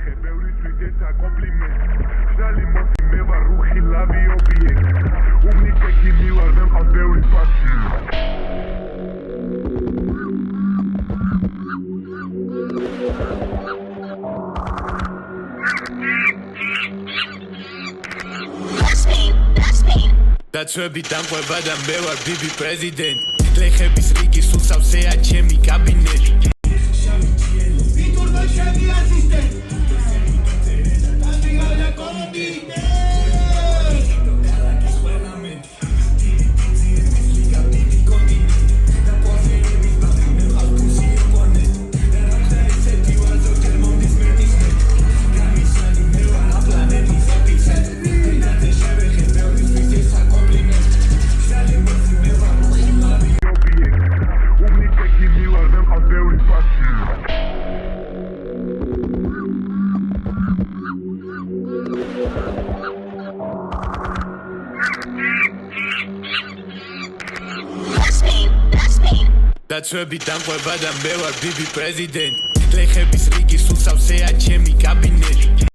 შევეხე ბევრისთვის ეცა კომპლიმენტი ჟალი მოდი მე ვარ რუხი ლავი ობიექტი უმნიკეთი მივარ მე მყავს ბევრი პასი დაცვები დამყვება და მე ვარ ბიბი პრეზიდენტი ლეხების რიგი სულსავსეა ჩემი კაბინეტი ვიტურბა ჩემი ასისტენტი დაგიგალა კომიტეტი დაცვები დამყვება და მე ვარ ბიბი პრეზიდენტი ლეხების რიგი სულსავსეა ჩემი კაბინეტი